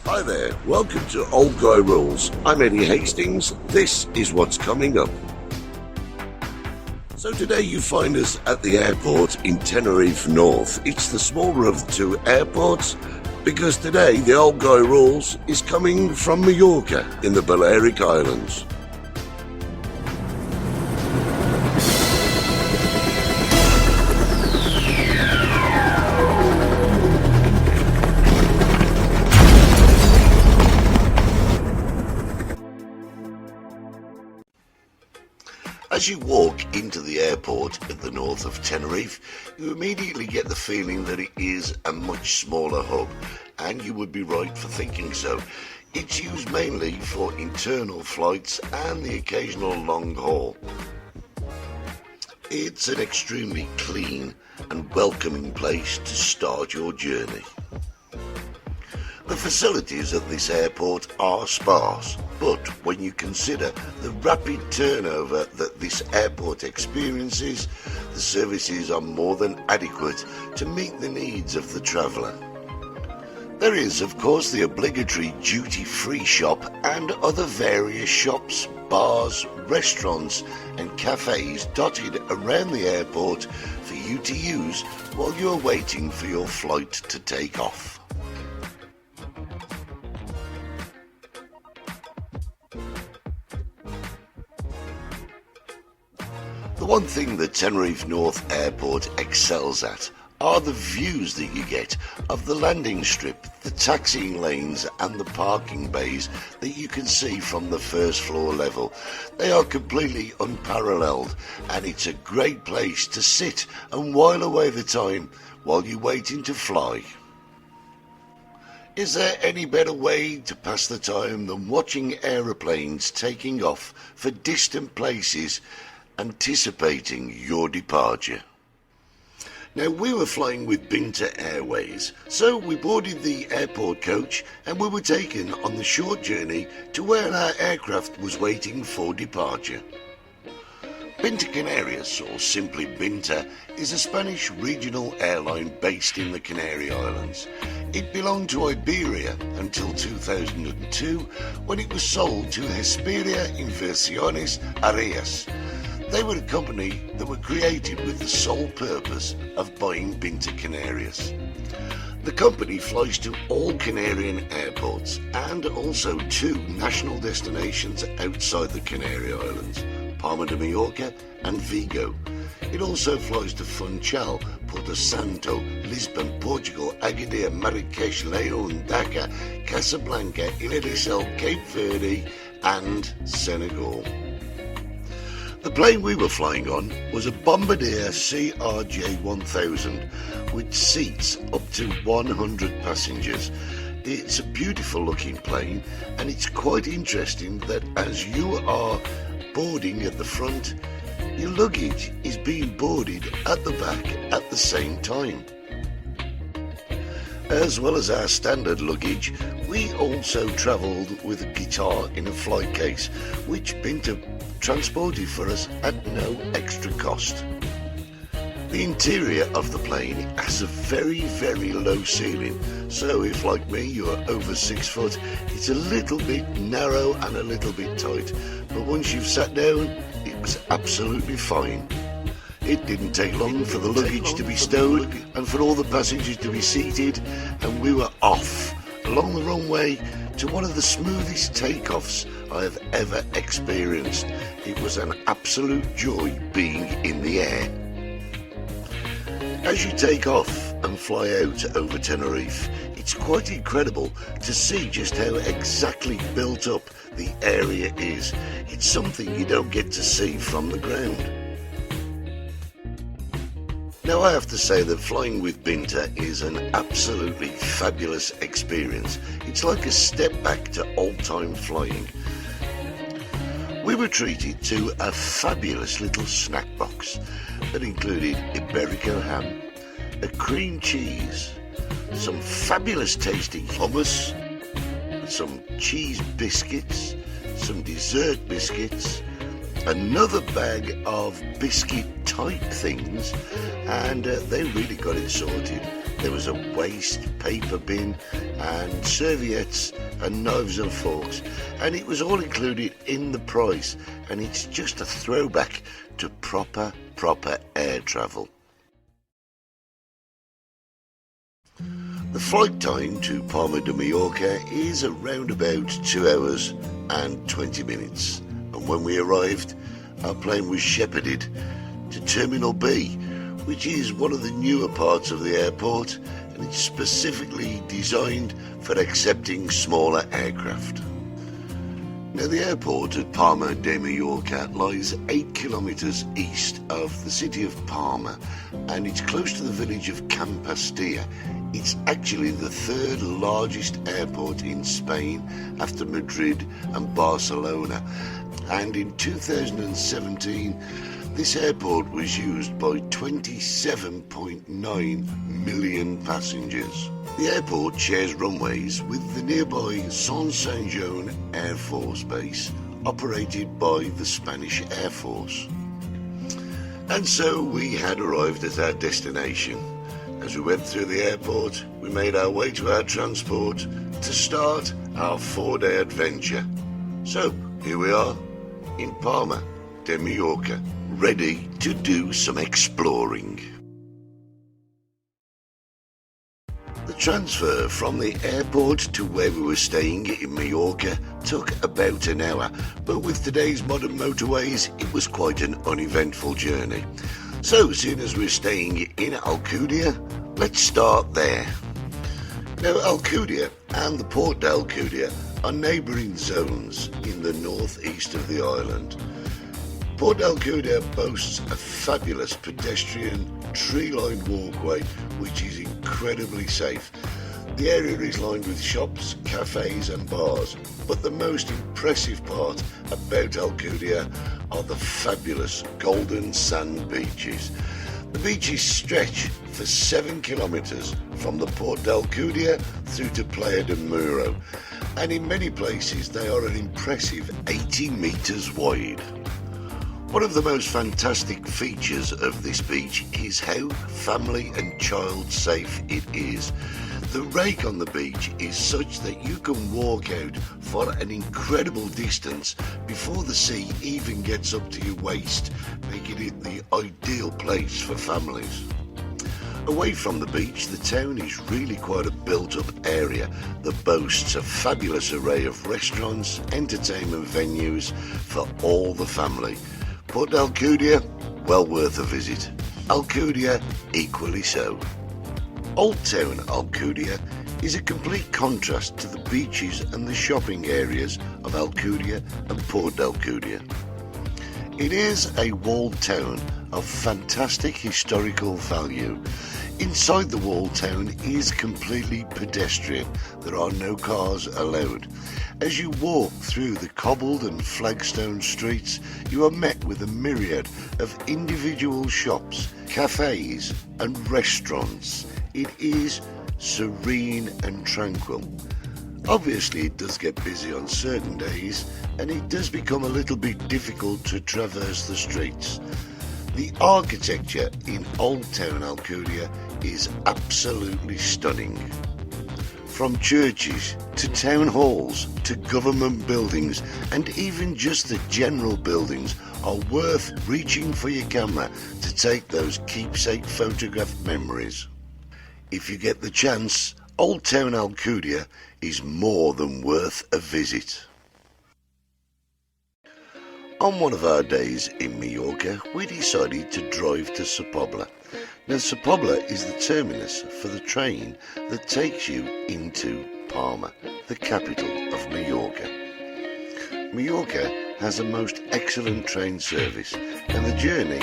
Hi there, welcome to Old Guy Rules. I'm Eddie Hastings. This is what's coming up. So today you find us at the airport in Tenerife North. It's the smaller of the two airports because today the Old Guy Rules is coming from Mallorca in the Balearic Islands. As you walk into the airport at the north of Tenerife, you immediately get the feeling that it is a much smaller hub, and you would be right for thinking so. It's used mainly for internal flights and the occasional long haul. It's an extremely clean and welcoming place to start your journey. The facilities at this airport are sparse, but when you consider the rapid turnover that this airport experiences, the services are more than adequate to meet the needs of the traveller. There is, of course, the obligatory duty-free shop and other various shops, bars, restaurants and cafes dotted around the airport for you to use while you are waiting for your flight to take off. The one thing that Tenerife North Airport excels at are the views that you get of the landing strip, the taxiing lanes and the parking bays that you can see from the first floor level. They are completely unparalleled, and it's a great place to sit and while away the time while you're waiting to fly. Is there any better way to pass the time than watching aeroplanes taking off for distant places, anticipating your departure? Now, we were flying with Panza Airways, so we boarded the airport coach and we were taken on the short journey to where our aircraft was waiting for departure. Pinta Canarias, or simply Pinta, is a Spanish regional airline based in the Canary Islands. It belonged to Iberia until 2002, when it was sold to Hesperia Inversiones Aéreas. They were a company that were created with the sole purpose of buying Pinta Canarias. The company flies to all Canarian airports and also two national destinations outside the Canary Islands, Palma de Mallorca and Vigo. It also flies to Funchal, Porto Santo, Lisbon, Portugal, Agadir, Marrakesh, Leon, Dakar, Casablanca, Ilha Cape Verde and Senegal. The plane we were flying on was a Bombardier CRJ-1000 which seats up to 100 passengers. It's a beautiful looking plane, and it's quite interesting that as you are boarding at the front, your luggage is being boarded at the back at the same time. As well as our standard luggage, we also travelled with a guitar in a flight case, which Pinta transported for us at no extra cost. The interior of the plane has a very, very low ceiling, so if, like me, you are over 6 foot, it's a little bit narrow and a little bit tight, but once you've sat down, it was absolutely fine. It didn't take long for the luggage to be stowed and for all the passengers to be seated, and we were off along the runway to one of the smoothest takeoffs I have ever experienced. It was an absolute joy being in the air. As you take off and fly out over Tenerife, it's quite incredible to see just how exactly built up the area is. It's something you don't get to see from the ground. Now, I have to say that flying with Pinta is an absolutely fabulous experience. It's like a step back to old-time flying. We were treated to a fabulous little snack box that included Iberico ham, a cream cheese, some fabulous tasting hummus, some cheese biscuits, some dessert biscuits, another bag of biscuit type things, and they really got it sorted. There was a waste paper bin and serviettes and knives and forks, and it was all included in the price, and it's just a throwback to proper air travel. The flight time to Palma de Mallorca is around about 2 hours and 20 minutes, and when we arrived, our plane was shepherded to Terminal B, which is one of the newer parts of the airport, and it's specifically designed for accepting smaller aircraft. Now, the airport at Palma de Mallorca lies 8 kilometres east of the city of Parma, and it's close to the village of Campostia. It's actually the third largest airport in Spain after Madrid and Barcelona, and in 2017 this airport was used by 27.9 million passengers. The airport shares runways with the nearby Saint-Jean Air Force Base, operated by the Spanish Air Force. And so we had arrived at our destination. As we went through the airport, we made our way to our transport to start our 4-day adventure. So here we are in Palma de Mallorca, ready to do some exploring. The transfer from the airport to where we were staying in Mallorca took about an hour, but with today's modern motorways, it was quite an uneventful journey. So, as soon as we're staying in Alcudia, let's start there. Now, Alcudia and the Port d'Alcudia are neighbouring zones in the northeast of the island. Port d'Alcudia boasts a fabulous pedestrian tree-lined walkway which is incredibly safe. The area is lined with shops, cafes and bars, but the most impressive part about Alcudia are the fabulous golden sand beaches. The beaches stretch for 7 kilometres from the Port d'Alcudia through to Playa de Muro, and in many places they are an impressive 80 metres wide. One of the most fantastic features of this beach is how family and child safe it is. The rake on the beach is such that you can walk out for an incredible distance before the sea even gets up to your waist, making it the ideal place for families. Away from the beach, the town is really quite a built-up area that boasts a fabulous array of restaurants, entertainment venues for all the family. Port d'Alcudia, well worth a visit. Alcudia, equally so. Old Town Alcudia is a complete contrast to the beaches and the shopping areas of Alcudia and Port d'Alcudia. It is a walled town of fantastic historical value. Inside the walled town is completely pedestrian. There are no cars allowed. As you walk through the cobbled and flagstone streets, you are met with a myriad of individual shops, cafes and restaurants. It is serene and tranquil. Obviously it does get busy on certain days, and it does become a little bit difficult to traverse the streets. The architecture in Old Town Alcudia is absolutely stunning. From churches to town halls to government buildings, and even just the general buildings are worth reaching for your camera to take those keepsake photograph memories. If you get the chance, Old Town Alcudia is more than worth a visit. On one of our days in Mallorca, we decided to drive to Sepobla. Now, Sepobla is the terminus for the train that takes you into Palma, the capital of Mallorca. Mallorca has a most excellent train service, and the journey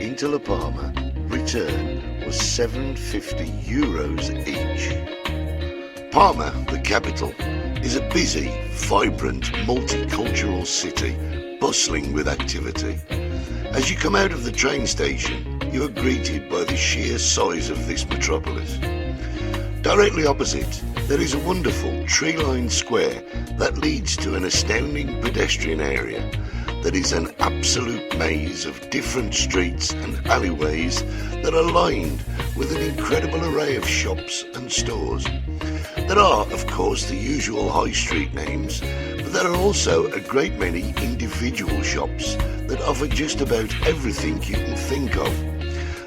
into La Palma return was €750 each. Palma, the capital, is a busy, vibrant, multicultural city bustling with activity. As you come out of the train station, you are greeted by the sheer size of this metropolis. Directly opposite, there is a wonderful tree-lined square that leads to an astounding pedestrian area. that is an absolute maze of different streets and alleyways that are lined with an incredible array of shops and stores. There are, of course, the usual high street names, but there are also a great many individual shops that offer just about everything you can think of.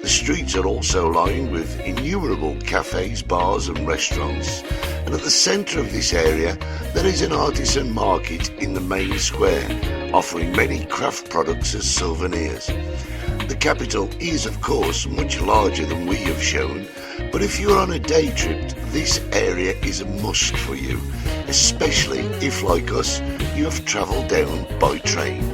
The streets are also lined with innumerable cafes, bars and restaurants, and at the centre of this area there is an artisan market in the main square, offering many craft products as souvenirs. The capital is of course much larger than we have shown, but if you're on a day trip, this area is a must for you, especially if, like us, you have travelled down by train.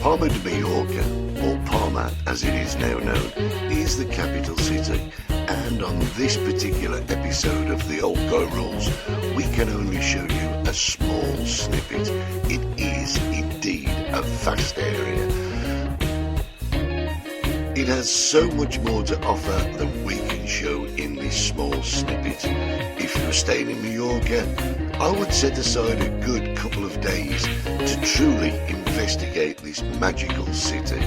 Palma de Mallorca, or Parma as it is now known, is the capital city, and on this particular episode of The Old Guy Rules, we can only show you a small snippet. It is indeed a vast area. It has so much more to offer than we can show in this small snippet. If you're staying in Mallorca, I would set aside a good couple of days to truly investigate this magical city.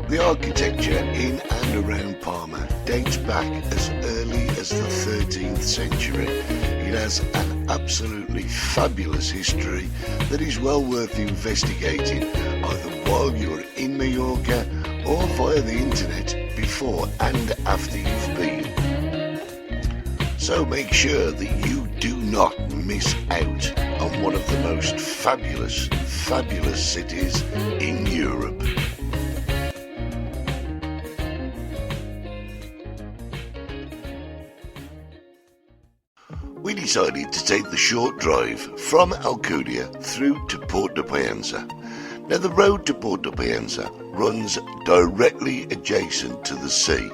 The architecture in and around Parma dates back as early as the 13th century. It has an absolutely fabulous history that is well worth investigating, either while you're in Mallorca or via the internet before and after you've been. So make sure that you do not miss out on one of the most fabulous cities in Europe. We decided to take the short drive from Alcudia through to Port de Panza. Now the road to Port de Panza runs directly adjacent to the sea,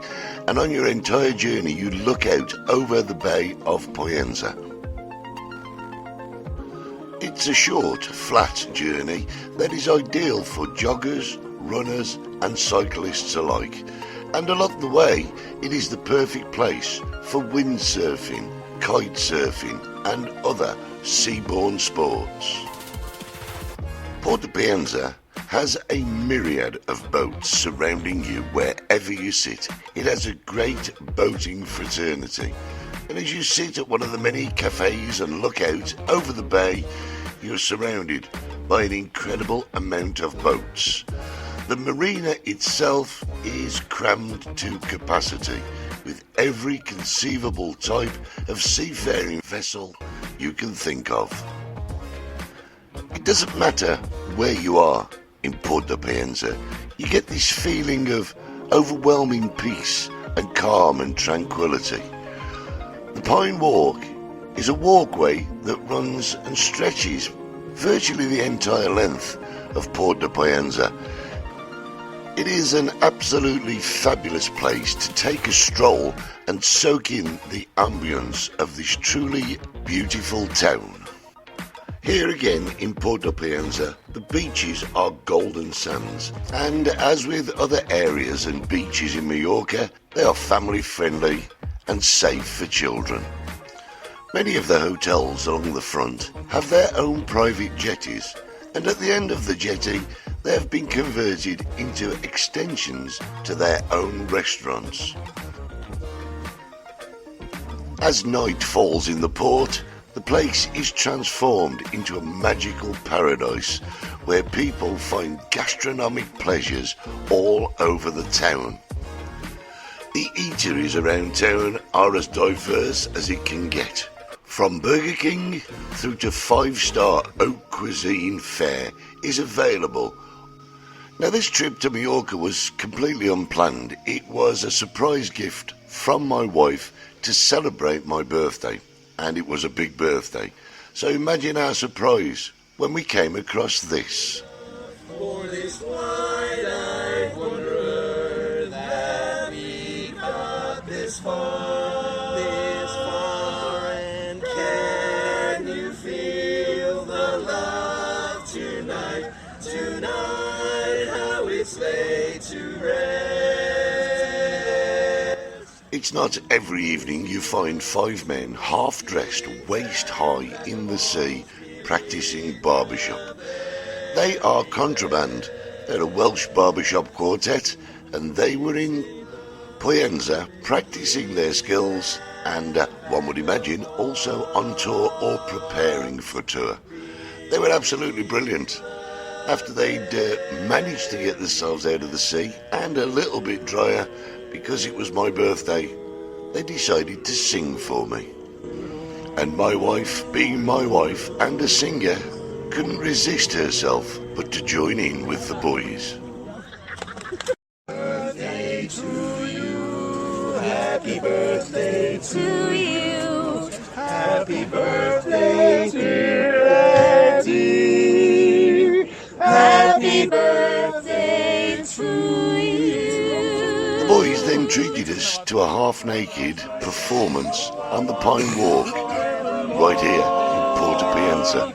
and on your entire journey you look out over the Bay of Panza. It's a short, flat journey that is ideal for joggers, runners and cyclists alike, and along the way it is the perfect place for windsurfing, kite surfing and other seaborne sports. Port de Panza has a myriad of boats surrounding you wherever you sit. It has a great boating fraternity, and as you sit at one of the many cafes and look out over the bay, you're surrounded by an incredible amount of boats. The marina itself is crammed to capacity with every conceivable type of seafaring vessel you can think of. It doesn't matter where you are in Port de Panza, you get this feeling of overwhelming peace and calm and tranquility. The Pine Walk is a walkway that runs and stretches virtually the entire length of Port de Panza. It is an absolutely fabulous place to take a stroll and soak in the ambience of this truly beautiful town. Here again in Port de Panza, the beaches are golden sands, and as with other areas and beaches in Mallorca, they are family friendly and safe for children. Many of the hotels along the front have their own private jetties, and at the end of the jetty they have been converted into extensions to their own restaurants. As night falls in the port, the place is transformed into a magical paradise where people find gastronomic pleasures all over the town. The eateries around town are as diverse as it can get. From Burger King through to 5-star haute cuisine fare is available. Now this trip to Mallorca was completely unplanned. It was a surprise gift from my wife to celebrate my birthday. And it was a big birthday. So imagine our surprise when we came across this. For this wide-eyed wanderer that we got this far, and can you feel the love tonight, how it's laid to rest? It's not every evening you find 5 men half-dressed, waist-high in the sea, practicing barbershop. They are Contraband. They're a Welsh barbershop quartet, and they were in Panza practicing their skills and, one would imagine, also on tour or preparing for tour. They were absolutely brilliant. After they'd managed to get themselves out of the sea and a little bit drier because it was my birthday, they decided to sing for me. And my wife, being my wife and a singer, couldn't resist herself but to join in with the boys. Birthday to you, happy birthday to you, happy birthday dear Eddie, happy birthday to you. The boys then treated us to a half-naked performance on the Pine Walk, right here in Panza.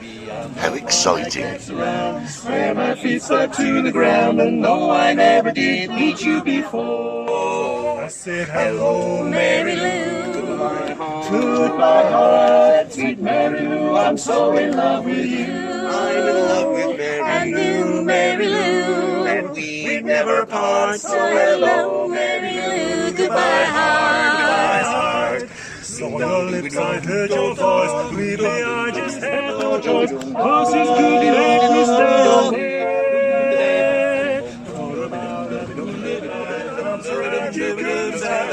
How exciting. Where my feet stuck to the ground, and no, I never did meet you before. I said, hello, Mary Lou, to my heart, sweet Mary Lou, I'm so in love with you. I'm in love with Mary Lou, Mary Lou, and we never part. So hello, Mary Lou, goodbye heart, goodbye heart. Saw your lips, I heard your voice. Believe me, I just had no choice. Cause it's good to make me stay on here.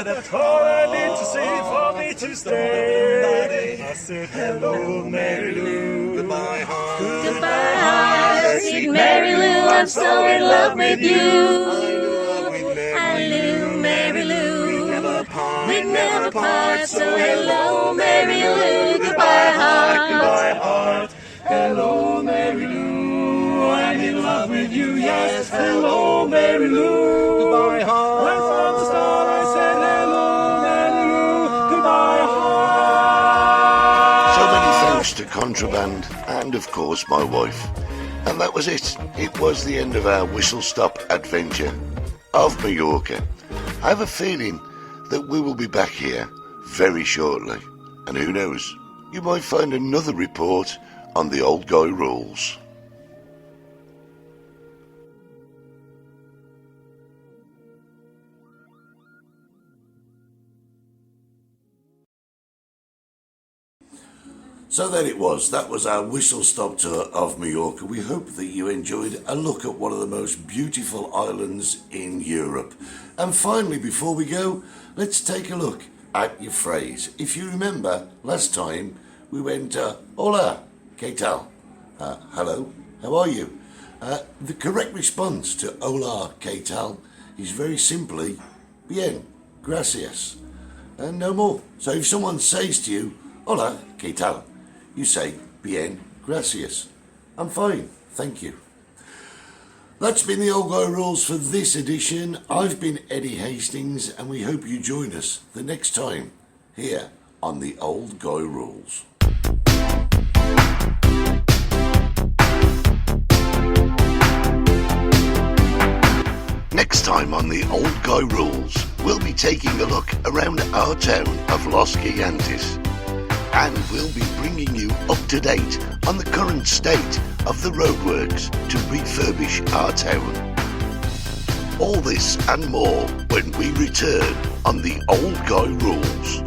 That's all I need to say for me to stay. I said, hello, Mary Lou. Goodbye, heart. Goodbye, heart. Sweet Mary Lou, I'm so in love with you. I love Mary Lou. We'd never part, so hello, Mary Lou, goodbye heart. Goodbye heart, hello Mary Lou, I'm in love with you, yes, hello Mary Lou, goodbye heart. Right from the start I said hello Mary Lou, goodbye heart. So many thanks to Contraband and of course my wife. And that was it. It was the end of our whistle-stop adventure of Mallorca. I have a feeling that we will be back here very shortly. And who knows, you might find another report on the old guy rules. So there it was. That was our whistle-stop tour of Mallorca. We hope that you enjoyed a look at one of the most beautiful islands in Europe. And finally, before we go, let's take a look at your phrase. If you remember, last time we went, hola, ¿qué tal? Hello, how are you? The correct response to hola, ¿qué tal? is very simply, bien, gracias. And no more. So if someone says to you, hola, ¿qué tal? You say, bien, gracias. I'm fine, thank you. That's been the Old Guy Rules for this edition. I've been Eddie Hastings, and we hope you join us the next time here on the Old Guy Rules. Next time on the Old Guy Rules, we'll be taking a look around our town of Los Gigantes. And we'll be bringing you up to date on the current state of the roadworks to refurbish our town. All this and more when we return on the Old Guy Rules.